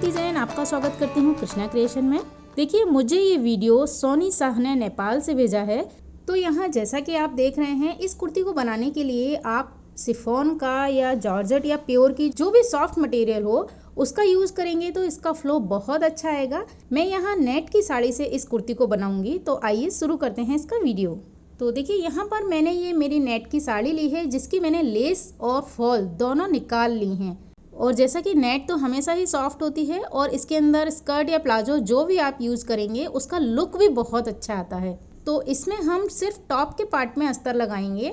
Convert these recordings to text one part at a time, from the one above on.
कीर्ति जैन आपका स्वागत करती हूँ कृष्णा क्रिएशन में। देखिए, मुझे ये वीडियो सोनी शाह ने नेपाल से भेजा है। तो यहाँ जैसा कि आप देख रहे हैं, इस कुर्ती को बनाने के लिए आप शिफॉन का या जॉर्जेट या प्योर की जो भी सॉफ्ट मटेरियल हो उसका यूज़ करेंगे तो इसका फ्लो बहुत अच्छा आएगा। मैं यहाँ नेट की साड़ी से इस कुर्ती को बनाऊंगी, तो आइए शुरू करते हैं इसका वीडियो। तो देखिए, यहाँ पर मैंने ये मेरी नेट की साड़ी ली है जिसकी मैंने लेस और फॉल दोनों निकाल ली हैं। और जैसा कि नेट तो हमेशा ही सॉफ्ट होती है और इसके अंदर स्कर्ट या प्लाजो जो भी आप यूज़ करेंगे उसका लुक भी बहुत अच्छा आता है। तो इसमें हम सिर्फ टॉप के पार्ट में अस्तर लगाएंगे।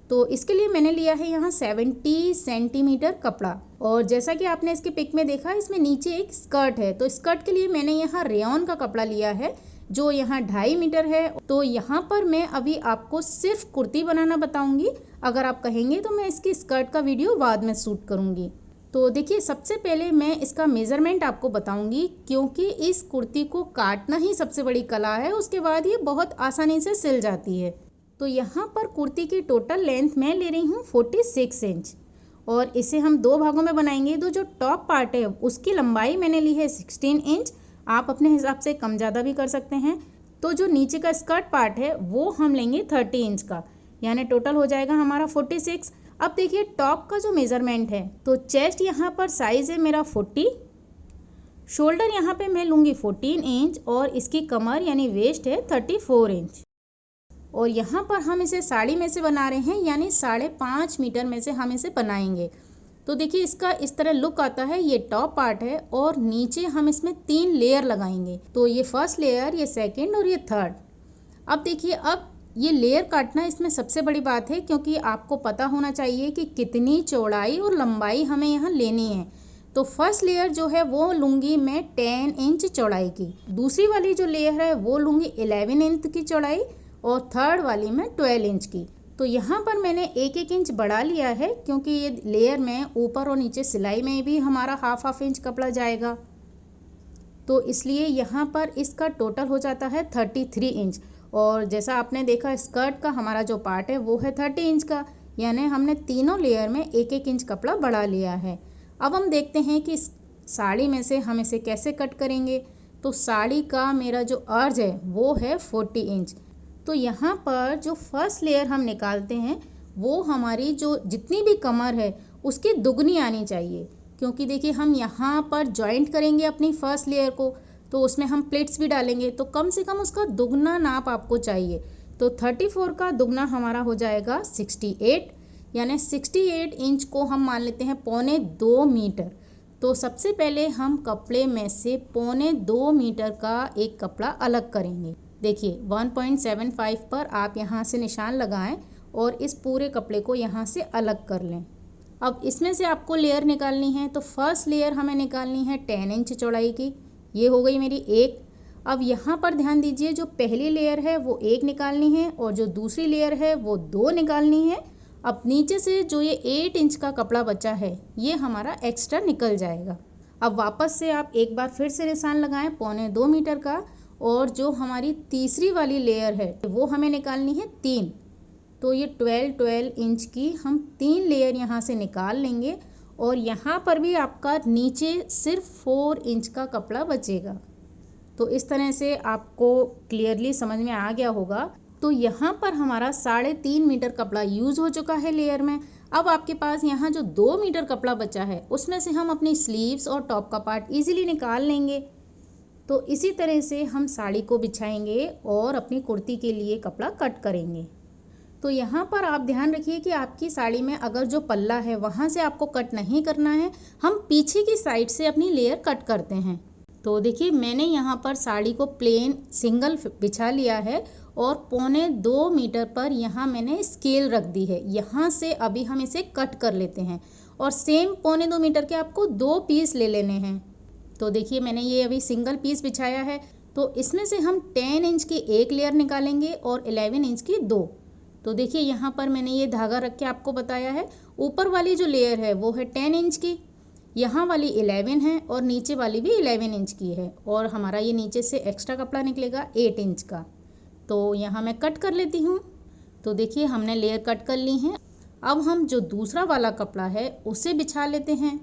तो इसके लिए मैंने लिया है यहाँ 70 सेंटीमीटर कपड़ा। और जैसा कि आपने इसके पिक में देखा, इसमें नीचे एक स्कर्ट है, तो स्कर्ट के लिए मैंने यहाँ रेयॉन का कपड़ा लिया है जो यहाँ 2.5 मीटर है। तो यहाँ पर मैं अभी आपको सिर्फ कुर्ती बनाना बताऊंगी। अगर आप कहेंगे तो मैं इसकी स्कर्ट का वीडियो बाद में शूट करूंगी। तो देखिए, सबसे पहले मैं इसका मेज़रमेंट आपको बताऊंगी, क्योंकि इस कुर्ती को काटना ही सबसे बड़ी कला है। उसके बाद ये बहुत आसानी से सिल जाती है। तो यहाँ पर कुर्ती की टोटल लेंथ मैं ले रही हूँ 46 इंच और इसे हम दो भागों में बनाएंगे। तो जो टॉप पार्ट है उसकी लंबाई मैंने ली है 16 इंच। आप अपने हिसाब से कम ज़्यादा भी कर सकते हैं। तो जो नीचे का स्कर्ट पार्ट है वो हम लेंगे 30 इंच का, यानी टोटल हो जाएगा हमारा 46। अब देखिए, टॉप का जो मेज़रमेंट है, तो चेस्ट यहाँ पर साइज़ है मेरा 40, शोल्डर यहाँ पे मैं लूँगी 14 इंच और इसकी कमर यानी वेस्ट है 34 इंच। और यहाँ पर हम इसे साड़ी में से बना रहे हैं, यानी 5.5 मीटर में से हम इसे बनाएंगे। तो देखिए, इसका इस तरह लुक आता है। ये टॉप पार्ट है और नीचे हम इसमें 3 लेयर लगाएंगे। तो ये फर्स्ट लेयर, ये सेकंड और ये थर्ड। अब देखिए, अब ये लेयर काटना इसमें सबसे बड़ी बात है, क्योंकि आपको पता होना चाहिए कि कितनी चौड़ाई और लंबाई हमें यहाँ लेनी है। तो फर्स्ट लेयर जो है वो लूँगी मैं 10 इंच चौड़ाई की, दूसरी वाली जो लेयर है वो लूँगी 11 इंच की चौड़ाई और थर्ड वाली में 12 इंच की। तो यहाँ पर मैंने 1-1 इंच बढ़ा लिया है, क्योंकि ये लेयर में ऊपर और नीचे सिलाई में भी हमारा हाफ इंच कपड़ा जाएगा। तो इसलिए यहाँ पर इसका टोटल हो जाता है 33 इंच। और जैसा आपने देखा, स्कर्ट का हमारा जो पार्ट है वो है 30 इंच का, यानी हमने तीनों लेयर में 1-1 इंच कपड़ा बढ़ा लिया है। अब हम देखते हैं कि साड़ी में से हम इसे कैसे कट करेंगे। तो साड़ी का मेरा जो अर्ज है वो है 40 इंच। तो यहाँ पर जो फर्स्ट लेयर हम निकालते हैं वो हमारी जो जितनी भी कमर है उसकी दुगनी आनी चाहिए, क्योंकि देखिए, हम यहाँ पर जॉइंट करेंगे अपनी फर्स्ट लेयर को, तो उसमें हम प्लेट्स भी डालेंगे, तो कम से कम उसका दुगना नाप आपको चाहिए। तो 34 का दुगना हमारा हो जाएगा 68, यानी 68 इंच को हम मान लेते हैं 1.25 मीटर। तो सबसे पहले हम कपड़े में से 1.25 मीटर का एक कपड़ा अलग करेंगे। देखिए, 1.75 पर आप यहाँ से निशान लगाएं और इस पूरे कपड़े को यहाँ से अलग कर लें। अब इसमें से आपको लेयर निकालनी है। तो फर्स्ट लेयर हमें निकालनी है 10 इंच चौड़ाई की, ये हो गई मेरी एक। अब यहाँ पर ध्यान दीजिए, जो पहली लेयर है वो 1 निकालनी है और जो दूसरी लेयर है वो 2 निकालनी है। अब नीचे से जो ये 8 इंच का कपड़ा बचा है ये हमारा एक्स्ट्रा निकल जाएगा। अब वापस से आप एक बार फिर से निशान लगाएं 1.25 मीटर का, और जो हमारी तीसरी वाली लेयर है वो हमें निकालनी है 3। तो ये 12 इंच की हम 3 लेयर यहाँ से निकाल लेंगे और यहाँ पर भी आपका नीचे सिर्फ 4 इंच का कपड़ा बचेगा। तो इस तरह से आपको क्लियरली समझ में आ गया होगा। तो यहाँ पर हमारा 3.5 मीटर कपड़ा यूज़ हो चुका है लेयर में। अब आपके पास यहाँ जो 2 मीटर कपड़ा बचा है उसमें से हम अपनी स्लीव्स और टॉप का पार्ट इजीली निकाल लेंगे। तो इसी तरह से हम साड़ी को बिछाएंगे और अपनी कुर्ती के लिए कपड़ा कट करेंगे। तो यहाँ पर आप ध्यान रखिए कि आपकी साड़ी में अगर जो पल्ला है वहाँ से आपको कट नहीं करना है, हम पीछे की साइड से अपनी लेयर कट करते हैं। तो देखिए, मैंने यहाँ पर साड़ी को प्लेन सिंगल बिछा लिया है और 1.25 मीटर पर यहाँ मैंने स्केल रख दी है। यहाँ से अभी हम इसे कट कर लेते हैं और सेम 1.25 मीटर के आपको 2 पीस ले लेने हैं। तो देखिए, मैंने ये अभी सिंगल पीस बिछाया है। तो इसमें से हम 10 इंच की एक लेयर निकालेंगे और 11 इंच की 2। तो देखिए, यहाँ पर मैंने ये धागा रख के आपको बताया है। ऊपर वाली जो लेयर है वो है 10 इंच की, यहाँ वाली 11 है और नीचे वाली भी 11 इंच की है, और हमारा ये नीचे से एक्स्ट्रा कपड़ा निकलेगा 8 इंच का। तो यहाँ मैं कट कर लेती हूँ। तो देखिए, हमने लेयर कट कर ली है। अब हम जो दूसरा वाला कपड़ा है उसे बिछा लेते हैं।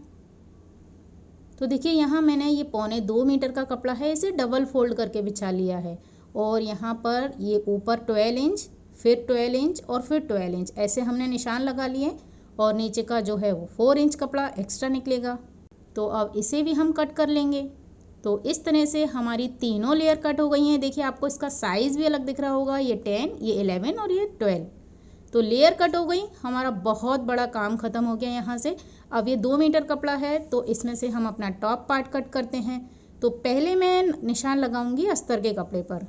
तो देखिए यहाँ मैंने ये 1.25 मीटर का कपड़ा है, इसे डबल फोल्ड करके बिछा लिया है और यहाँ पर ये ऊपर 12 इंच, फिर 12 इंच और फिर 12 इंच ऐसे हमने निशान लगा लिए और नीचे का जो है वो 4 इंच कपड़ा एक्स्ट्रा निकलेगा। तो अब इसे भी हम कट कर लेंगे। तो इस तरह से हमारी तीनों लेयर कट हो गई हैं। देखिए आपको इसका साइज़ भी अलग दिख रहा होगा, ये 10, ये 11 और ये 12। तो लेयर कट हो गई, हमारा बहुत बड़ा काम ख़त्म हो गया यहाँ से। अब ये 2 मीटर कपड़ा है तो इसमें से हम अपना टॉप पार्ट कट करते हैं। तो पहले मैं निशान लगाऊंगी अस्तर के कपड़े पर।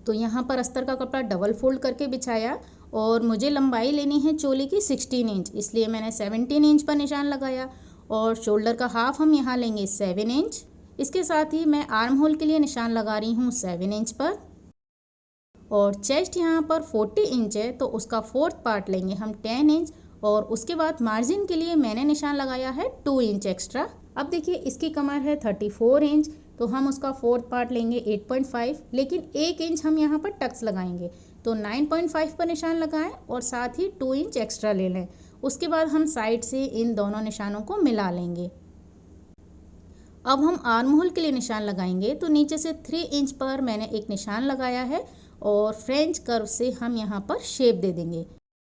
तो यहाँ पर अस्तर का कपड़ा डबल फोल्ड करके बिछाया और मुझे लंबाई लेनी है चोली की 16 इंच, इसलिए मैंने 17 इंच पर निशान लगाया और शोल्डर का हाफ हम यहाँ लेंगे 7 इंच। इसके साथ ही मैं आर्म होल के लिए निशान लगा रही हूँ 7 इंच पर और चेस्ट यहाँ पर 40 इंच है तो उसका 4th पार्ट लेंगे हम 10 इंच और उसके बाद मार्जिन के लिए मैंने निशान लगाया है 2 इंच एक्स्ट्रा। अब देखिए इसकी कमर है 34 इंच तो हम उसका 4th पार्ट लेंगे 8.5, लेकिन 1 इंच हम यहाँ पर टक्स लगाएंगे तो 9.5 पर निशान लगाएं और साथ ही 2 इंच एक्स्ट्रा ले लें। उसके बाद हम साइड से इन दोनों निशानों को मिला लेंगे। अब हम आर्म होल के लिए निशान लगाएंगे तो नीचे से 3 इंच पर मैंने एक निशान लगाया है और फ्रेंच कर्व से हम यहाँ पर शेप दे देंगे।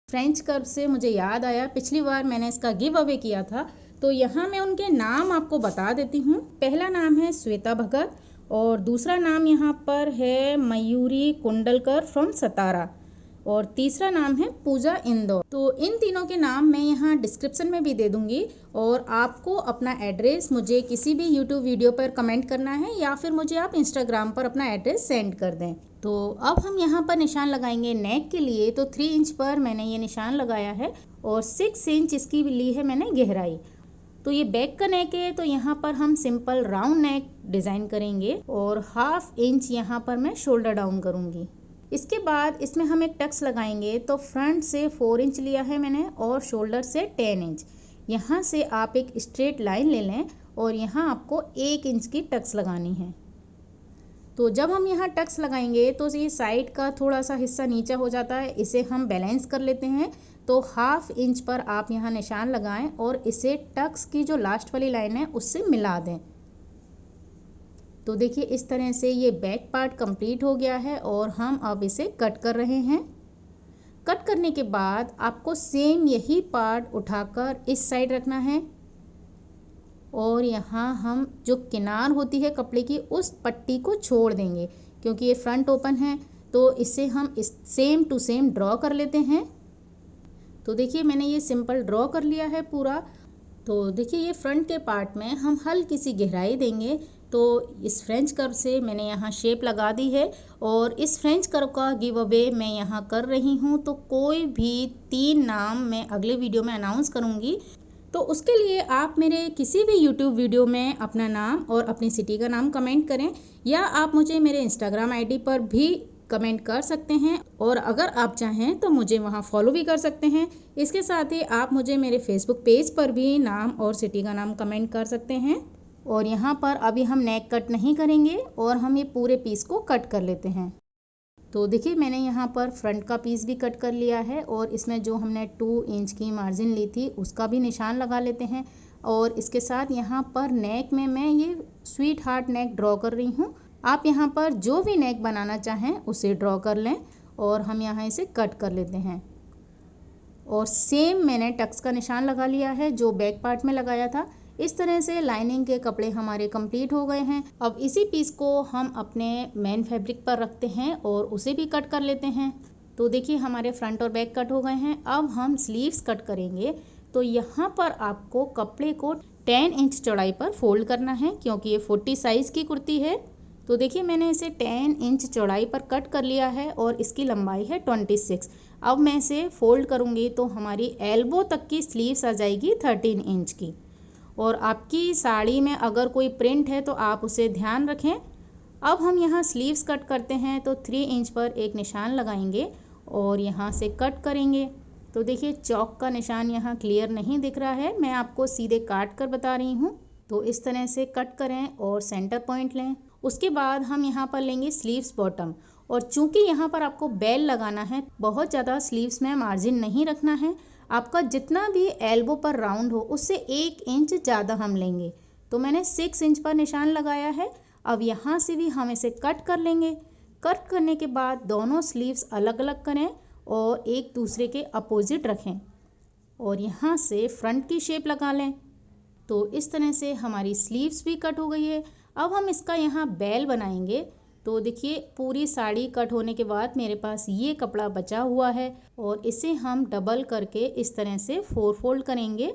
फ्रेंच कर्व से मुझे याद आया, पिछली बार मैंने इसका गिव अवे किया था तो यहाँ मैं उनके नाम आपको बता देती हूँ। पहला नाम है श्वेता भगत और दूसरा नाम यहाँ पर है मयूरी कुंडलकर फ्रॉम सतारा और तीसरा नाम है पूजा इंदौर। तो इन तीनों के नाम मैं यहाँ डिस्क्रिप्शन में भी दे दूँगी और आपको अपना एड्रेस मुझे किसी भी यूट्यूब वीडियो पर कमेंट करना है या फिर मुझे आप इंस्टाग्राम पर अपना एड्रेस सेंड कर दें। तो अब हम यहाँ पर निशान लगाएंगे नेक के लिए। तो 3 इंच पर मैंने ये निशान लगाया है और 6 इंच इसकी ली है मैंने गहराई। तो ये बैक का नेक है तो यहाँ पर हम सिंपल राउंड नेक डिज़ाइन करेंगे और 1/2 इंच यहाँ पर मैं शोल्डर डाउन करूँगी। इसके बाद इसमें हम एक टक्स लगाएंगे तो फ्रंट से 4 इंच लिया है मैंने और शोल्डर से 10 इंच। यहाँ से आप एक स्ट्रेट लाइन ले लें और यहाँ आपको 1 इंच की टक्स लगानी है। तो जब हम यहाँ टक्स लगाएंगे तो ये साइड का थोड़ा सा हिस्सा नीचा हो जाता है, इसे हम बैलेंस कर लेते हैं। तो 1/2 इंच पर आप यहाँ निशान लगाएं और इसे टक्स की जो लास्ट वाली लाइन है उससे मिला दें। तो देखिए इस तरह से ये बैक पार्ट कंप्लीट हो गया है और हम अब इसे कट कर रहे हैं। कट करने के बाद आपको सेम यही पार्ट उठाकर इस साइड रखना है और यहाँ हम जो किनार होती है कपड़े की उस पट्टी को छोड़ देंगे क्योंकि ये फ्रंट ओपन है तो इसे हम इस सेम टू सेम ड्रॉ कर लेते हैं। तो देखिए मैंने ये सिंपल ड्रॉ कर लिया है पूरा। तो देखिए ये फ्रंट के पार्ट में हम हल्की सी गहराई देंगे तो इस फ्रेंच कर्व से मैंने यहाँ शेप लगा दी है और इस फ्रेंच कर्व का गिव अवे मैं यहाँ कर रही हूँ। तो कोई भी 3 नाम मैं अगले वीडियो में अनाउंस करूँगी तो उसके लिए आप मेरे किसी भी यूट्यूब वीडियो में अपना नाम और अपनी सिटी का नाम कमेंट करें या आप मुझे मेरे इंस्टाग्राम आईडी पर भी कमेंट कर सकते हैं और अगर आप चाहें तो मुझे वहां फॉलो भी कर सकते हैं। इसके साथ ही आप मुझे मेरे फेसबुक पेज पर भी नाम और सिटी का नाम कमेंट कर सकते हैं। और यहाँ पर अभी हम नेक कट नहीं करेंगे और हम ये पूरे पीस को कट कर लेते हैं। तो देखिए मैंने यहाँ पर फ्रंट का पीस भी कट कर लिया है और इसमें जो हमने 2 इंच की मार्जिन ली थी उसका भी निशान लगा लेते हैं। और इसके साथ यहाँ पर नेक में मैं ये स्वीट हार्ट नेक ड्रॉ कर रही हूँ। आप यहाँ पर जो भी नेक बनाना चाहें उसे ड्रॉ कर लें और हम यहाँ इसे कट कर लेते हैं। और सेम मैंने टक्स का निशान लगा लिया है जो बैक पार्ट में लगाया था। इस तरह से लाइनिंग के कपड़े हमारे कंप्लीट हो गए हैं। अब इसी पीस को हम अपने मेन फैब्रिक पर रखते हैं और उसे भी कट कर लेते हैं। तो देखिए हमारे फ्रंट और बैक कट हो गए हैं। अब हम स्लीव्स कट करेंगे। तो यहाँ पर आपको कपड़े को 10 इंच चौड़ाई पर फोल्ड करना है क्योंकि ये 40 साइज़ की कुर्ती है। तो देखिए मैंने इसे 10 इंच चौड़ाई पर कट कर लिया है और इसकी लंबाई है 26। अब मैं इसे फोल्ड करूँगी तो हमारी एल्बो तक की स्लीव्स आ जाएगी 13 इंच की। और आपकी साड़ी में अगर कोई प्रिंट है तो आप उसे ध्यान रखें। अब हम यहाँ स्लीव्स कट करते हैं तो 3 इंच पर एक निशान लगाएंगे और यहाँ से कट करेंगे। तो देखिए चौक का निशान यहाँ क्लियर नहीं दिख रहा है, मैं आपको सीधे काट कर बता रही हूँ। तो इस तरह से कट करें और सेंटर पॉइंट लें। उसके बाद हम यहाँ पर लेंगे स्लीव्स बॉटम और चूंकि यहाँ पर आपको बेल लगाना है, बहुत ज़्यादा स्लीव्स में मार्जिन नहीं रखना है। आपका जितना भी एल्बो पर राउंड हो उससे 1 इंच ज़्यादा हम लेंगे। तो मैंने 6 इंच पर निशान लगाया है। अब यहाँ से भी हम इसे कट कर लेंगे। कट करने के बाद दोनों स्लीव्स अलग अलग करें और एक दूसरे के अपोजिट रखें और यहाँ से फ्रंट की शेप लगा लें। तो इस तरह से हमारी स्लीव्स भी कट हो गई है। अब हम इसका यहाँ बेल बनाएंगे। तो देखिए पूरी साड़ी कट होने के बाद मेरे पास ये कपड़ा बचा हुआ है और इसे हम डबल करके इस तरह से 4 फोल्ड करेंगे।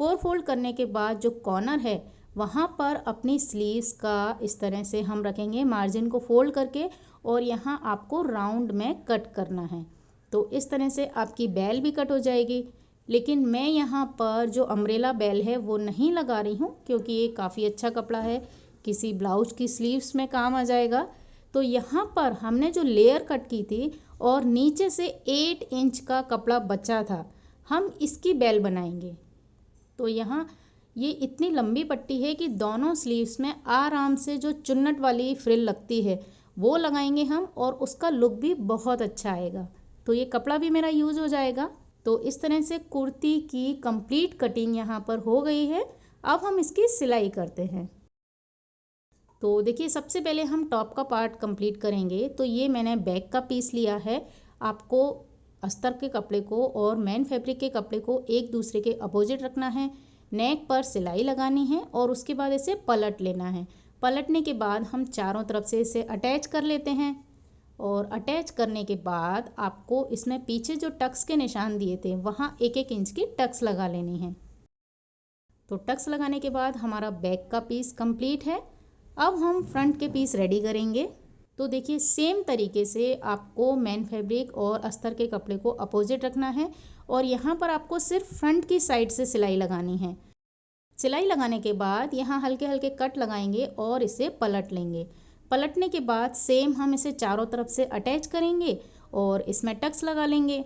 4 फोल्ड करने के बाद जो कॉर्नर है वहाँ पर अपनी स्लीव्स का इस तरह से हम रखेंगे, मार्जिन को फोल्ड करके, और यहाँ आपको राउंड में कट करना है। तो इस तरह से आपकी बेल भी कट हो जाएगी। लेकिन मैं यहाँ पर जो अम्ब्रेला बेल है वो नहीं लगा रही हूँ क्योंकि ये काफ़ी अच्छा कपड़ा है, किसी ब्लाउज की स्लीव्स में काम आ जाएगा। तो यहाँ पर हमने जो लेयर कट की थी और नीचे से 8 इंच का कपड़ा बचा था, हम इसकी बेल बनाएंगे। तो यहाँ ये इतनी लंबी पट्टी है कि दोनों स्लीव्स में आराम से जो चुन्नट वाली फ्रिल लगती है वो लगाएंगे हम, और उसका लुक भी बहुत अच्छा आएगा। तो ये कपड़ा भी मेरा यूज़ हो जाएगा। तो इस तरह से कुर्ती की कंप्लीट कटिंग यहाँ पर हो गई है। अब हम इसकी सिलाई करते हैं। तो देखिए सबसे पहले हम टॉप का पार्ट कंप्लीट करेंगे। तो ये मैंने बैक का पीस लिया है। आपको अस्तर के कपड़े को और मैन फैब्रिक के कपड़े को एक दूसरे के अपोजिट रखना है, नेक पर सिलाई लगानी है और उसके बाद इसे पलट लेना है। पलटने के बाद हम चारों तरफ से इसे अटैच कर लेते हैं और अटैच करने के बाद आपको इसमें पीछे जो टक्स के निशान दिए थे वहाँ 1-1 इंच की टक्स लगा लेनी है। तो टक्स लगाने के बाद हमारा बैक का पीस कंप्लीट है। अब हम फ्रंट के पीस रेडी करेंगे। तो देखिए सेम तरीके से आपको मैन फैब्रिक और अस्तर के कपड़े को अपोजिट रखना है और यहाँ पर आपको सिर्फ फ्रंट की साइड से सिलाई लगानी है। सिलाई लगाने के बाद यहाँ हल्के हल्के कट लगाएंगे और इसे पलट लेंगे। पलटने के बाद सेम हम इसे चारों तरफ से अटैच करेंगे और इसमें टक्स लगा लेंगे।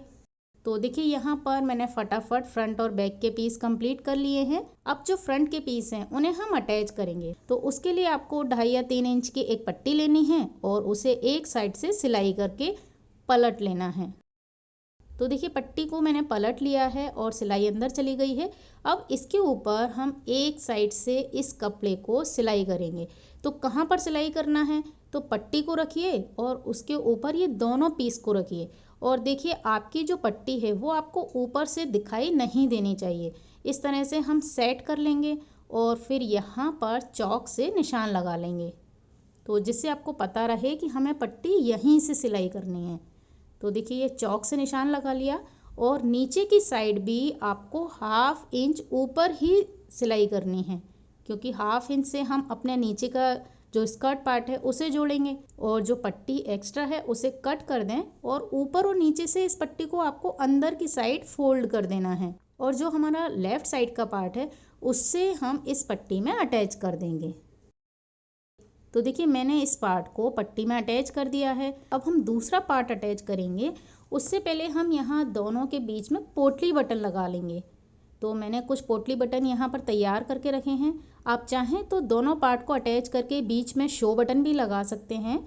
तो देखिए यहाँ पर मैंने फटाफट फ्रंट और बैक के पीस कंप्लीट कर लिए हैं। अब जो फ्रंट के पीस हैं उन्हें हम अटैच करेंगे। तो उसके लिए आपको 2.5 या 3 इंच की एक पट्टी लेनी है और उसे एक साइड से सिलाई करके पलट लेना है। तो देखिए पट्टी को मैंने पलट लिया है और सिलाई अंदर चली गई है। अब इसके ऊपर हम एक साइड से इस कपड़े को सिलाई करेंगे। तो कहाँ पर सिलाई करना है, तो पट्टी को रखिए और उसके ऊपर ये दोनों पीस को रखिए और देखिए आपकी जो पट्टी है वो आपको ऊपर से दिखाई नहीं देनी चाहिए। इस तरह से हम सेट कर लेंगे और फिर यहाँ पर चौक से निशान लगा लेंगे, तो जिससे आपको पता रहे कि हमें पट्टी यहीं से सिलाई करनी है। तो देखिए ये चौक से निशान लगा लिया और नीचे की साइड भी आपको 1/2 इंच ऊपर ही सिलाई करनी है, क्योंकि 1/2 इंच से हम अपने नीचे का जो स्कर्ट पार्ट है उसे जोड़ेंगे और जो पट्टी एक्स्ट्रा है उसे कट कर दें और ऊपर और नीचे से इस पट्टी को आपको अंदर की साइड फोल्ड कर देना है और जो हमारा लेफ्ट साइड का पार्ट है उससे हम इस पट्टी में अटैच कर देंगे। तो देखिए मैंने इस पार्ट को पट्टी में अटैच कर दिया है। अब हम दूसरा पार्ट अटैच करेंगे। उससे पहले हम यहाँ दोनों के बीच में पोटली बटन लगा लेंगे। तो मैंने कुछ पोटली बटन यहाँ पर तैयार करके रखे हैं। आप चाहें तो दोनों पार्ट को अटैच करके बीच में शो बटन भी लगा सकते हैं।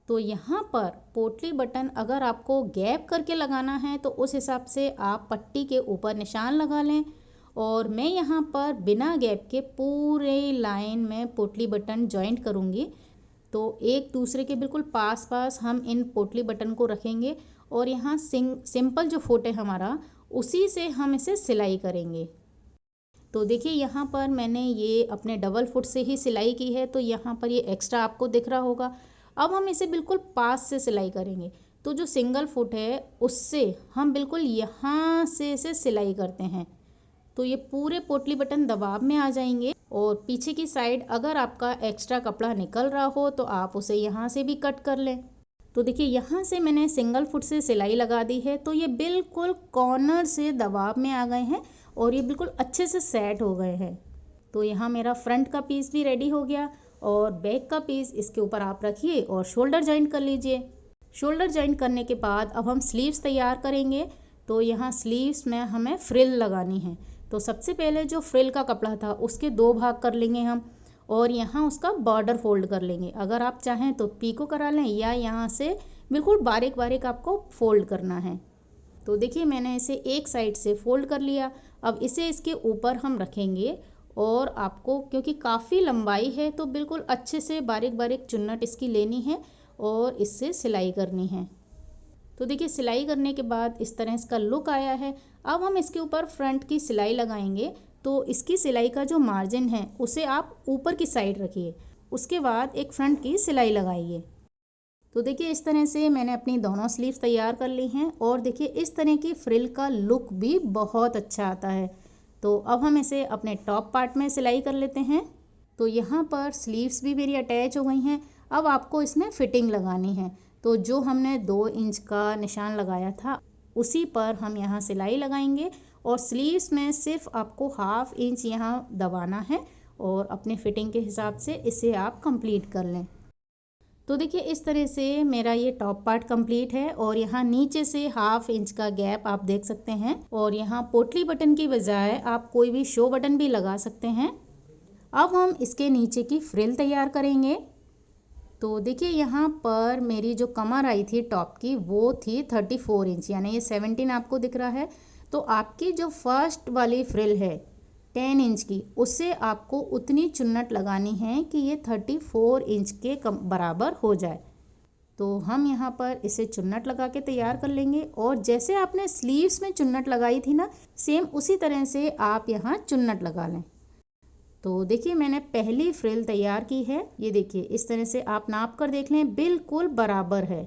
तो यहाँ पर पोटली बटन अगर आपको गैप करके लगाना है तो उस हिसाब से आप पट्टी के ऊपर निशान लगा लें, और मैं यहाँ पर बिना गैप के पूरे लाइन में पोटली बटन जॉइंट करूँगी। तो एक दूसरे के बिल्कुल पास पास हम इन पोटली बटन को रखेंगे और यहाँ सिंपल जो फुट है हमारा उसी से हम इसे सिलाई करेंगे। तो देखिए यहाँ पर मैंने ये अपने डबल फुट से ही सिलाई की है, तो यहाँ पर ये एक्स्ट्रा आपको दिख रहा होगा। अब हम इसे बिल्कुल पास से सिलाई करेंगे। तो जो सिंगल फुट है उससे हम बिल्कुल यहाँ से इसे सिलाई करते हैं। तो ये पूरे पोटली बटन दबाव में आ जाएंगे और पीछे की साइड अगर आपका एक्स्ट्रा कपड़ा निकल रहा हो तो आप उसे यहाँ से भी कट कर लें। तो देखिए यहाँ से मैंने सिंगल फुट से सिलाई लगा दी है, तो ये बिल्कुल कॉर्नर से दबाव में आ गए हैं और ये बिल्कुल अच्छे से सेट हो गए हैं। तो यहाँ मेरा फ्रंट का पीस भी रेडी हो गया और बैक का पीस इसके ऊपर आप रखिए और शोल्डर जॉइंट कर लीजिए। शोल्डर जॉइंट करने के बाद अब हम स्लीव्स तैयार करेंगे। तो यहाँ स्लीव्स में हमें फ्रिल लगानी है। तो सबसे पहले जो फ्रिल का कपड़ा था उसके 2 भाग कर लेंगे हम और यहाँ उसका बॉर्डर फोल्ड कर लेंगे। अगर आप चाहें तो पीको करा लें या यहाँ से बिल्कुल बारीक बारीक आपको फोल्ड करना है। तो देखिए मैंने इसे एक साइड से फोल्ड कर लिया। अब इसे इसके ऊपर हम रखेंगे और आपको क्योंकि काफ़ी लंबाई है तो बिल्कुल अच्छे से बारीक बारीक चुन्नट इसकी लेनी है और इससे सिलाई करनी है। तो देखिए सिलाई करने के बाद इस तरह इसका लुक आया है। अब हम इसके ऊपर फ्रंट की सिलाई लगाएंगे। तो इसकी सिलाई का जो मार्जिन है उसे आप ऊपर की साइड रखिए, उसके बाद एक फ्रंट की सिलाई लगाइए। तो देखिए इस तरह से मैंने अपनी दोनों स्लीव्स तैयार कर ली हैं और देखिए इस तरह की फ्रिल का लुक भी बहुत अच्छा आता है। तो अब हम इसे अपने टॉप पार्ट में सिलाई कर लेते हैं। तो यहाँ पर स्लीव्स भी मेरी अटैच हो गई हैं। अब आपको इसमें फिटिंग लगानी है। तो जो हमने 2 इंच का निशान लगाया था उसी पर हम यहाँ सिलाई लगाएंगे और स्लीव्स में सिर्फ आपको 1/2 इंच यहाँ दबाना है और अपने फिटिंग के हिसाब से इसे आप कंप्लीट कर लें। तो देखिए इस तरह से मेरा ये टॉप पार्ट कंप्लीट है और यहाँ नीचे से 1/2 इंच का गैप आप देख सकते हैं और यहाँ पोटली बटन की बजाय आप कोई भी शो बटन भी लगा सकते हैं। अब हम इसके नीचे की फ्रिल तैयार करेंगे। तो देखिए यहाँ पर मेरी जो कमर आई थी टॉप की वो थी 34 इंच, यानी ये 17 आपको दिख रहा है। तो आपकी जो फर्स्ट वाली फ्रिल है 10 इंच की, उससे आपको उतनी चुन्नट लगानी है कि ये 34 इंच के बराबर हो जाए। तो हम यहाँ पर इसे चुन्नट लगा के तैयार कर लेंगे और जैसे आपने स्लीव्स में चुन्नट लगाई थी ना, सेम उसी तरह से आप यहाँ चुन्नट लगा लें। तो देखिए मैंने पहली फ्रिल तैयार की है। ये देखिए इस तरह से आप नाप कर देख लें, बिल्कुल बराबर है।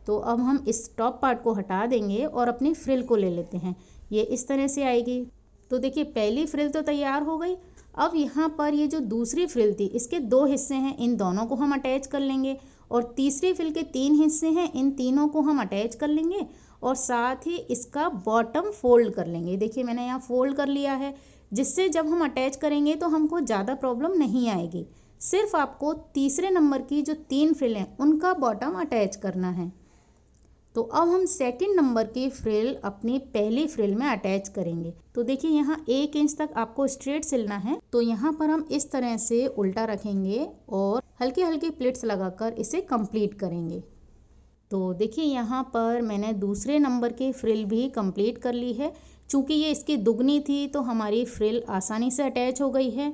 तो अब हम इस टॉप पार्ट को हटा देंगे और अपनी फ्रिल को ले लेते हैं। ये इस तरह से आएगी। तो देखिए पहली फ्रिल तो तैयार हो गई। अब यहाँ पर ये जो दूसरी फ्रिल थी इसके 2 हिस्से हैं, इन दोनों को हम अटैच कर लेंगे और तीसरी फ्रिल के 3 हिस्से हैं, इन तीनों को हम अटैच कर लेंगे और साथ ही इसका बॉटम फोल्ड कर लेंगे। देखिए मैंने यहाँ फोल्ड कर लिया है, जिससे जब हम अटैच करेंगे तो हमको ज़्यादा प्रॉब्लम नहीं आएगी। सिर्फ आपको तीसरे नंबर की जो 3 फ्रिल हैं उनका बॉटम अटैच करना है। तो अब हम सेकंड नंबर की फ्रिल अपनी पहली फ्रिल में अटैच करेंगे। तो देखिए यहाँ 1 इंच तक आपको स्ट्रेट सिलना है। तो यहाँ पर हम इस तरह से उल्टा रखेंगे और हल्के हल्के प्लिट्स लगाकर इसे कंप्लीट करेंगे। तो देखिए यहाँ पर मैंने दूसरे नंबर की फ्रिल भी कंप्लीट कर ली है। चूँकि ये इसकी दुगनी थी तो हमारी फ्रिल आसानी से अटैच हो गई है।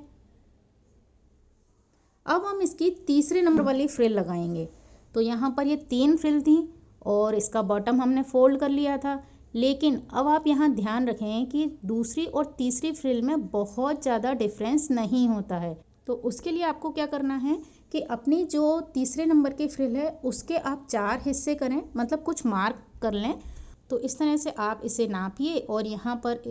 अब हम इसकी तीसरे नंबर वाली फ्रिल लगाएंगे। तो यहाँ पर ये 3 फ्रिल थी और इसका बॉटम हमने फोल्ड कर लिया था, लेकिन अब आप यहाँ ध्यान रखें कि दूसरी और तीसरी फ्रिल में बहुत ज़्यादा डिफरेंस नहीं होता है। तो उसके लिए आपको क्या करना है कि अपनी जो तीसरे नंबर की फ्रिल है उसके आप 4 हिस्से करें, मतलब कुछ मार्क कर लें। तो इस तरह से आप इसे नापिए और यहाँ पर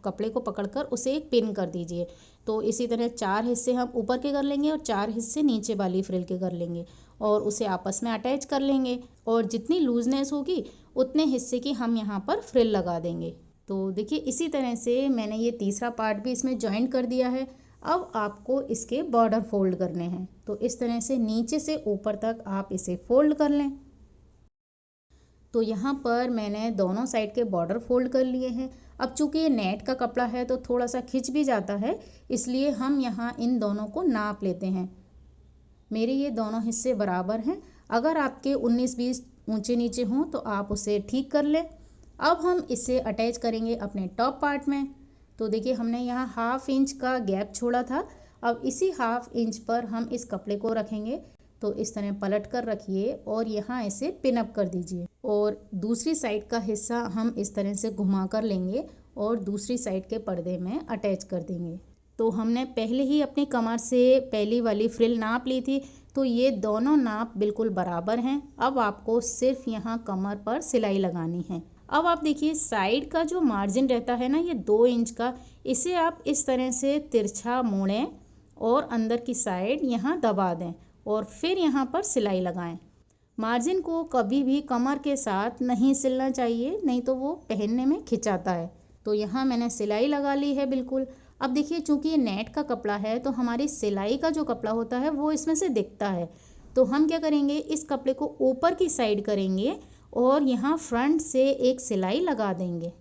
कपड़े को पकड़कर उसे एक पिन कर दीजिए। तो इसी तरह 4 हिस्से हम ऊपर के कर लेंगे और 4 हिस्से नीचे वाली फ्रिल के कर लेंगे और उसे आपस में अटैच कर लेंगे और जितनी लूजनेस होगी उतने हिस्से की हम यहाँ पर फ्रिल लगा देंगे। तो देखिए इसी तरह से मैंने ये तीसरा पार्ट भी इसमें जॉइंट कर दिया है। अब आपको इसके बॉर्डर फोल्ड करने हैं। तो इस तरह से नीचे से ऊपर तक आप इसे फोल्ड कर लें। तो यहाँ पर मैंने दोनों साइड के बॉर्डर फोल्ड कर लिए हैं। अब चूँकि ये नेट का कपड़ा है तो थोड़ा सा खिंच भी जाता है, इसलिए हम यहाँ इन दोनों को नाप लेते हैं। मेरे ये दोनों हिस्से बराबर हैं। अगर आपके 19-20 ऊंचे नीचे हों तो आप उसे ठीक कर लें। अब हम इसे अटैच करेंगे अपने टॉप पार्ट में। तो देखिए हमने यहाँ 1/2 इंच का गैप छोड़ा था। अब इसी 1/2 इंच पर हम इस कपड़े को रखेंगे। तो इस तरह पलट कर रखिए और यहाँ इसे पिन अप कर दीजिए और दूसरी साइड का हिस्सा हम इस तरह से घुमा कर लेंगे और दूसरी साइड के पर्दे में अटैच कर देंगे। तो हमने पहले ही अपनी कमर से पहली वाली फ्रिल नाप ली थी, तो ये दोनों नाप बिल्कुल बराबर हैं। अब आपको सिर्फ यहाँ कमर पर सिलाई लगानी है। अब आप देखिए साइड का जो मार्जिन रहता है ना, ये 2 इंच का, इसे आप इस तरह से तिरछा मोड़ें और अंदर की साइड यहाँ दबा दें और फिर यहाँ पर सिलाई लगाएं। मार्जिन को कभी भी कमर के साथ नहीं सिलना चाहिए, नहीं तो वो पहनने में खिंचाता है। तो यहाँ मैंने सिलाई लगा ली है बिल्कुल। अब देखिए चूँकि ये नेट का कपड़ा है तो हमारी सिलाई का जो कपड़ा होता है वो इसमें से दिखता है। तो हम क्या करेंगे, इस कपड़े को ऊपर की साइड करेंगे और यहाँ फ्रंट से एक सिलाई लगा देंगे।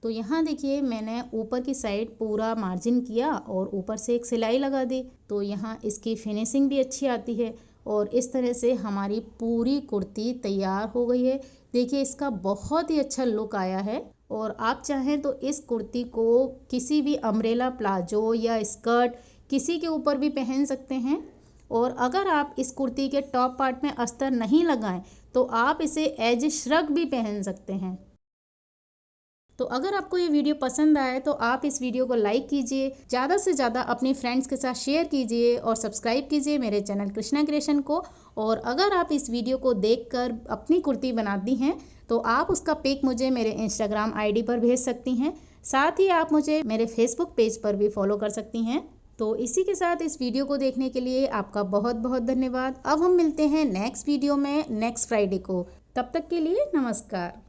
तो यहाँ देखिए मैंने ऊपर की साइड पूरा मार्जिन किया और ऊपर से एक सिलाई लगा दी। तो यहाँ इसकी फिनिशिंग भी अच्छी आती है और इस तरह से हमारी पूरी कुर्ती तैयार हो गई है। देखिए इसका बहुत ही अच्छा लुक आया है और आप चाहें तो इस कुर्ती को किसी भी अम्ब्रेला प्लाजो या स्कर्ट किसी के ऊपर भी पहन सकते हैं। और अगर आप इस कुर्ती के टॉप पार्ट में अस्तर नहीं लगाएं तो आप इसे एज श्रग भी पहन सकते हैं। तो अगर आपको ये वीडियो पसंद आए तो आप इस वीडियो को लाइक कीजिए, ज़्यादा से ज़्यादा अपने फ्रेंड्स के साथ शेयर कीजिए और सब्सक्राइब कीजिए मेरे चैनल कृष्णा क्रिएशन को। और अगर आप इस वीडियो को देखकर अपनी कुर्ती बनाती हैं तो आप उसका पिक मुझे मेरे इंस्टाग्राम आईडी पर भेज सकती हैं। साथ ही आप मुझे मेरे फेसबुक पेज पर भी फॉलो कर सकती हैं। तो इसी के साथ इस वीडियो को देखने के लिए आपका बहुत बहुत धन्यवाद। अब हम मिलते हैं नेक्स्ट वीडियो में नेक्स्ट फ्राइडे को। तब तक के लिए नमस्कार।